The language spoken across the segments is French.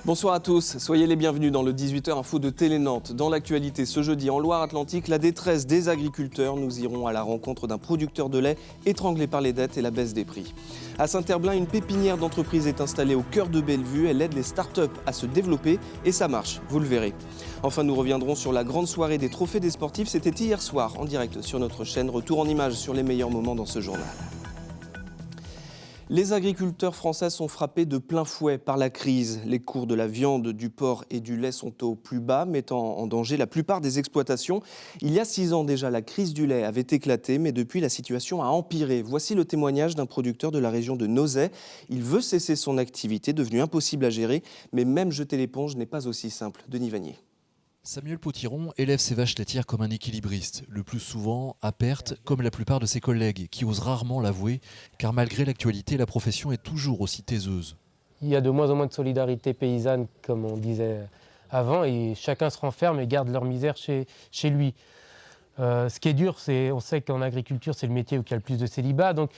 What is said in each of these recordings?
Bonsoir à tous, soyez les bienvenus dans le 18h Info de Télé Nantes. Dans l'actualité ce jeudi en Loire-Atlantique, la détresse des agriculteurs. Nous irons à la rencontre d'un producteur de lait étranglé par les dettes et la baisse des prix. À Saint-Herblain, une pépinière d'entreprise est installée au cœur de Bellevue. Elle aide les start-up à se développer et ça marche, vous le verrez. Enfin, nous reviendrons sur la grande soirée des trophées des sportifs. C'était hier soir en direct sur notre chaîne. Retour en images sur les meilleurs moments dans ce journal. Les agriculteurs français sont frappés de plein fouet par la crise. Les cours de la viande, du porc et du lait sont au plus bas, mettant en danger la plupart des exploitations. Il y a 6 ans déjà, la crise du lait avait éclaté, mais depuis, la situation a empiré. Voici le témoignage d'un producteur de la région de Nozay. Il veut cesser son activité, devenue impossible à gérer, mais même jeter l'éponge n'est pas aussi simple. Denis Vanier. Samuel Potiron élève ses vaches laitières comme un équilibriste, le plus souvent à perte, comme la plupart de ses collègues, qui osent rarement l'avouer, car malgré l'actualité, la profession est toujours aussi taiseuse. Il y a de moins en moins de solidarité paysanne, comme on disait avant, et chacun se renferme et garde leur misère chez lui. Ce qui est dur, on sait qu'en agriculture, c'est le métier où il y a le plus de célibat. Donc,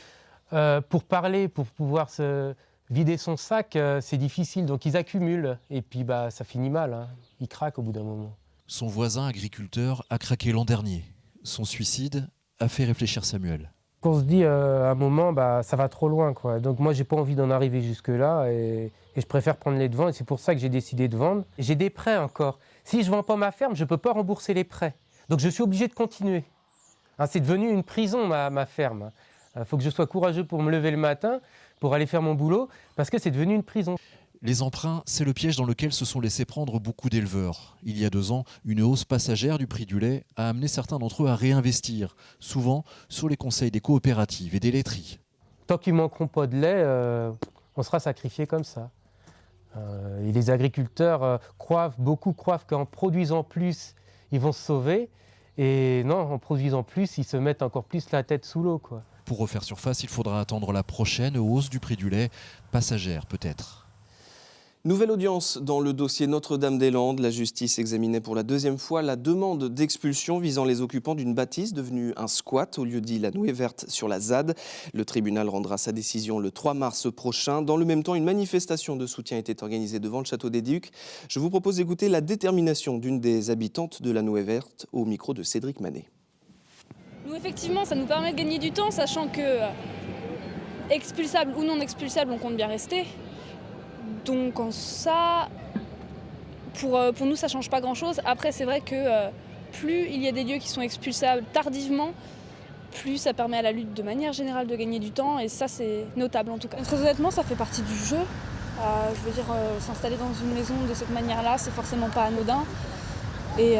pour parler, pour pouvoir se vider son sac, c'est difficile. Donc, ils accumulent, et puis ça finit mal, hein. Ils craquent au bout d'un moment. Son voisin agriculteur a craqué l'an dernier. Son suicide a fait réfléchir Samuel. On se dit à un moment, ça va trop loin, quoi. Donc moi, j'ai pas envie d'en arriver jusque-là et je préfère prendre les devants. Et c'est pour ça que j'ai décidé de vendre. J'ai des prêts encore. Si je vends pas ma ferme, je peux pas rembourser les prêts. Donc je suis obligé de continuer. Hein, c'est devenu une prison, ma ferme. Il faut que je sois courageux pour me lever le matin, pour aller faire mon boulot, parce que c'est devenu une prison. Les emprunts, c'est le piège dans lequel se sont laissés prendre beaucoup d'éleveurs. Il y a 2 ans, une hausse passagère du prix du lait a amené certains d'entre eux à réinvestir, souvent sur les conseils des coopératives et des laiteries. Tant qu'ils ne manqueront pas de lait, on sera sacrifiés comme ça. Et les agriculteurs beaucoup croient qu'en produisant plus, ils vont se sauver. Et non, en produisant plus, ils se mettent encore plus la tête sous l'eau, quoi. Pour refaire surface, il faudra attendre la prochaine hausse du prix du lait, passagère peut-être. Nouvelle audience dans le dossier Notre-Dame-des-Landes. La justice examinait pour la 2e fois la demande d'expulsion visant les occupants d'une bâtisse devenue un squat au lieu-dit La Nouée Verte sur la ZAD. Le tribunal rendra sa décision le 3 mars prochain. Dans le même temps, une manifestation de soutien était organisée devant le château des Ducs. Je vous propose d'écouter la détermination d'une des habitantes de La Nouée Verte au micro de Cédric Manet. Nous, effectivement, ça nous permet de gagner du temps, sachant que expulsable ou non expulsable, on compte bien rester. Donc en ça, pour nous, ça ne change pas grand-chose. Après, c'est vrai que plus il y a des lieux qui sont expulsables tardivement, plus ça permet à la lutte de manière générale de gagner du temps. Et ça, c'est notable en tout cas. Très honnêtement, ça fait partie du jeu. Je veux dire, s'installer dans une maison de cette manière-là, c'est forcément pas anodin. Et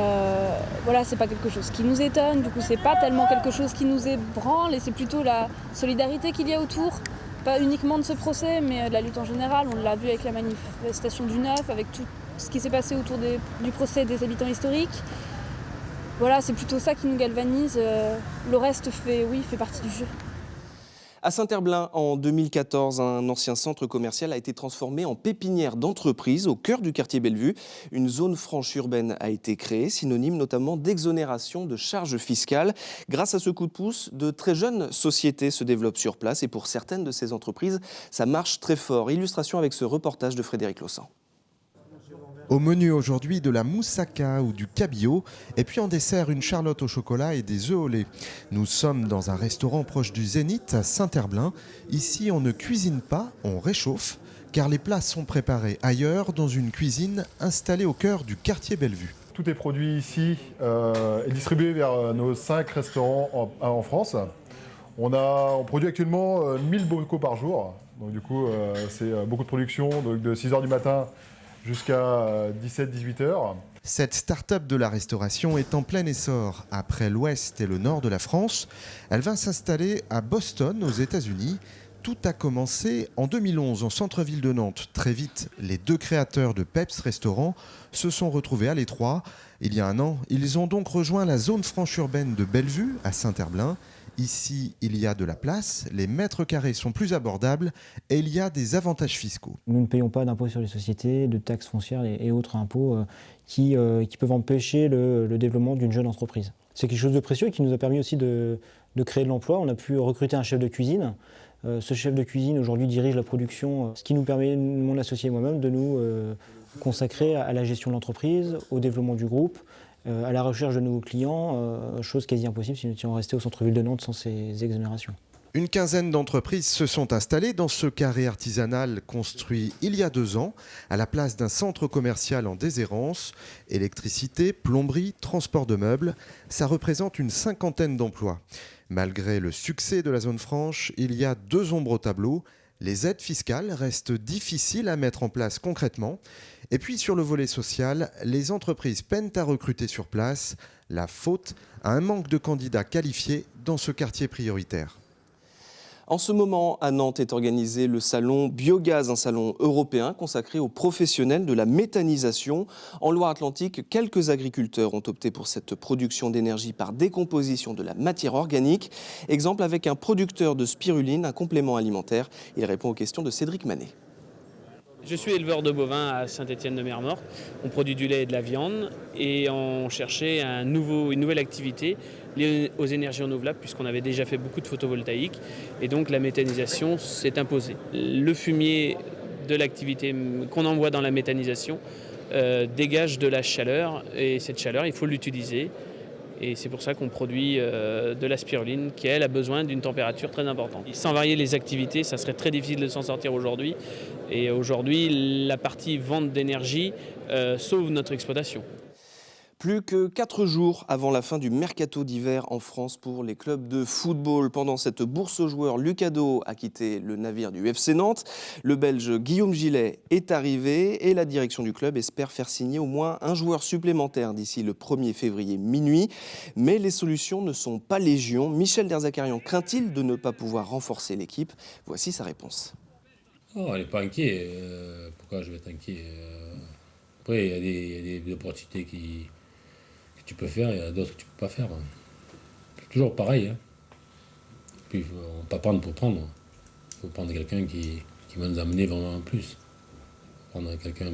voilà, c'est pas quelque chose qui nous étonne. Du coup, c'est pas tellement quelque chose qui nous ébranle. Et c'est plutôt la solidarité qu'il y a autour. Pas uniquement de ce procès, mais de la lutte en général. On l'a vu avec la manifestation du 9, avec tout ce qui s'est passé autour du procès des habitants historiques. Voilà, c'est plutôt ça qui nous galvanise. Le reste fait partie du jeu. À Saint-Herblain, en 2014, un ancien centre commercial a été transformé en pépinière d'entreprise au cœur du quartier Bellevue. Une zone franche urbaine a été créée, synonyme notamment d'exonération de charges fiscales. Grâce à ce coup de pouce, de très jeunes sociétés se développent sur place et pour certaines de ces entreprises, ça marche très fort. Illustration avec ce reportage de Frédéric Lossan. Au menu aujourd'hui, de la moussaka ou du cabillaud, et puis en dessert, une charlotte au chocolat et des œufs au lait. Nous sommes dans un restaurant proche du Zénith à Saint-Herblain. Ici, on ne cuisine pas, on réchauffe, car les plats sont préparés ailleurs, dans une cuisine installée au cœur du quartier Bellevue. Tout est produit ici et distribué vers nos 5 restaurants en France. On produit actuellement 1000 bocaux par jour. Donc du coup, c'est beaucoup de production, donc de 6h du matin jusqu'à 17-18 heures. Cette start-up de la restauration est en plein essor. Après l'ouest et le nord de la France, elle va s'installer à Boston, aux États-Unis. Tout a commencé en 2011 en centre-ville de Nantes. Très vite, les 2 créateurs de Peps Restaurant se sont retrouvés à l'étroit. Il y a 1 an, ils ont donc rejoint la zone franche urbaine de Bellevue, à Saint-Herblain. Ici, il y a de la place, les mètres carrés sont plus abordables et il y a des avantages fiscaux. Nous ne payons pas d'impôts sur les sociétés, de taxes foncières et autres impôts qui peuvent empêcher le développement d'une jeune entreprise. C'est quelque chose de précieux et qui nous a permis aussi de créer de l'emploi. On a pu recruter un chef de cuisine. Ce chef de cuisine aujourd'hui dirige la production, ce qui nous permet, mon associé et moi-même, de nous consacrés à la gestion de l'entreprise, au développement du groupe, à la recherche de nouveaux clients, chose quasi impossible si nous étions restés au centre-ville de Nantes sans ces exonérations. Une quinzaine d'entreprises se sont installées dans ce carré artisanal construit il y a 2 ans, à la place d'un centre commercial en déshérence. Électricité, plomberie, transport de meubles, ça représente une 50aine d'emplois. Malgré le succès de la zone franche, il y a 2 ombres au tableau. Les aides fiscales restent difficiles à mettre en place concrètement. Et puis sur le volet social, les entreprises peinent à recruter sur place. La faute à un manque de candidats qualifiés dans ce quartier prioritaire. En ce moment, à Nantes est organisé le salon Biogaz, un salon européen consacré aux professionnels de la méthanisation. En Loire-Atlantique, quelques agriculteurs ont opté pour cette production d'énergie par décomposition de la matière organique. Exemple avec un producteur de spiruline, un complément alimentaire. Il répond aux questions de Cédric Manet. Je suis éleveur de bovins à Saint-Étienne-de-Mer-Morte. On produit du lait et de la viande et on cherchait une nouvelle activité liée aux énergies renouvelables puisqu'on avait déjà fait beaucoup de photovoltaïque et donc la méthanisation s'est imposée. Le fumier de l'activité qu'on envoie dans la méthanisation dégage de la chaleur et cette chaleur, il faut l'utiliser. Et c'est pour ça qu'on produit de la spiruline qui, elle, a besoin d'une température très importante. Sans varier les activités, ça serait très difficile de s'en sortir aujourd'hui. Et aujourd'hui, la partie vente d'énergie sauve notre exploitation. Plus que 4 jours avant la fin du mercato d'hiver en France pour les clubs de football. Pendant cette bourse aux joueurs, Lucado a quitté le navire du FC Nantes. Le Belge Guillaume Gillet est arrivé et la direction du club espère faire signer au moins un joueur supplémentaire d'ici le 1er février minuit. Mais les solutions ne sont pas légion. Michel Derzakarian craint-il de ne pas pouvoir renforcer l'équipe? Voici sa réponse. Oh, elle n'est pas inquiet. Pourquoi je vais être inquiet? Après, il y a des opportunités que tu peux faire, il y en a d'autres que tu ne peux pas faire. C'est toujours pareil. Puis, on ne peut pas prendre pour prendre. Il faut prendre quelqu'un qui va nous amener vraiment en plus. Prendre quelqu'un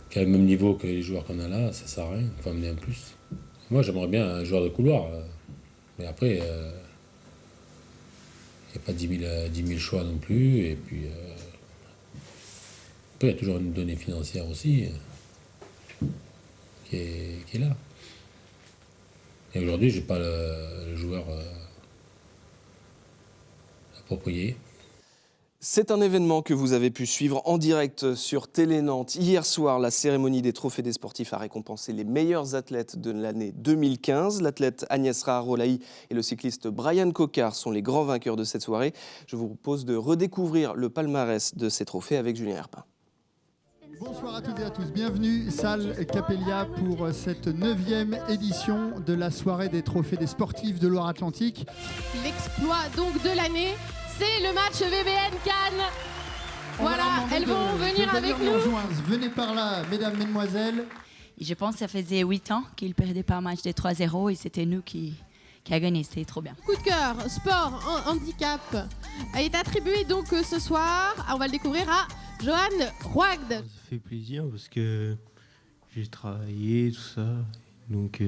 qui a le même niveau que les joueurs qu'on a là, ça ne sert à rien. Il faut amener en plus. Moi, j'aimerais bien un joueur de couloir. Mais après, il n'y a pas 10 000 choix non plus. Et puis, après, il y a toujours une donnée financière aussi qui est là. Et aujourd'hui, je n'ai pas le joueur approprié. C'est un événement que vous avez pu suivre en direct sur Télé Nantes. Hier soir, la cérémonie des trophées des sportifs a récompensé les meilleurs athlètes de l'année 2015. L'athlète Agnès Raharolaï et le cycliste Brian Coquard sont les grands vainqueurs de cette soirée. Je vous propose de redécouvrir le palmarès de ces trophées avec Julien Herpin. Bonsoir à toutes et à tous, bienvenue salle Capellia pour cette 9e édition de la soirée des trophées des sportifs de Loire-Atlantique. L'exploit donc de l'année, c'est le match VBN Cannes. Voilà, elles vont venir avec nous. Venez par là, mesdames, mesdemoiselles. Je pense que ça faisait 8 ans qu'ils perdaient par match de 3-0 et c'était nous qui a gagné, c'était trop bien. Coup de cœur, sport, handicap est attribué donc ce soir, on va le découvrir à Johan Roagde. Ça fait plaisir parce que j'ai travaillé, tout ça. Donc,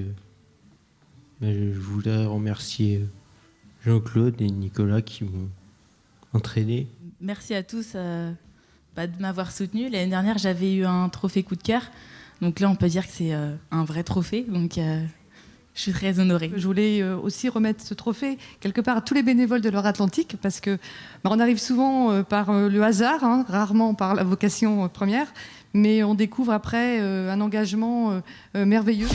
je voudrais remercier Jean-Claude et Nicolas qui m'ont entraîné. Merci à tous de m'avoir soutenu. L'année dernière, j'avais eu un trophée coup de cœur. Donc là, on peut dire que c'est un vrai trophée. Donc, je suis très honorée. Je voulais aussi remettre ce trophée quelque part à tous les bénévoles de Loire-Atlantique parce que on arrive souvent par le hasard, rarement par la vocation première, mais on découvre après un engagement merveilleux.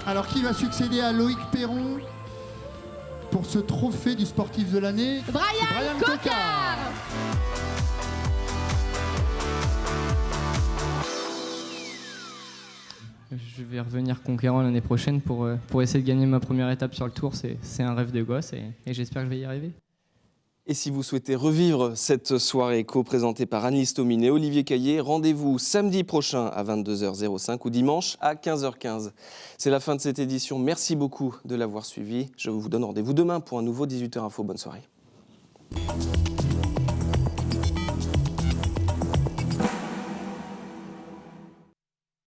Alors qui va succéder à Loïc Perron pour ce trophée du sportif de l'année? Brian Coquard. Je vais revenir conquérant l'année prochaine pour essayer de gagner ma première étape sur le Tour. C'est un rêve de gosse et j'espère que je vais y arriver. Et si vous souhaitez revivre cette soirée co-présentée par Anne Listomine et Olivier Caillé, rendez-vous samedi prochain à 22h05 ou dimanche à 15h15. C'est la fin de cette édition. Merci beaucoup de l'avoir suivi. Je vous donne rendez-vous demain pour un nouveau 18h Info. Bonne soirée.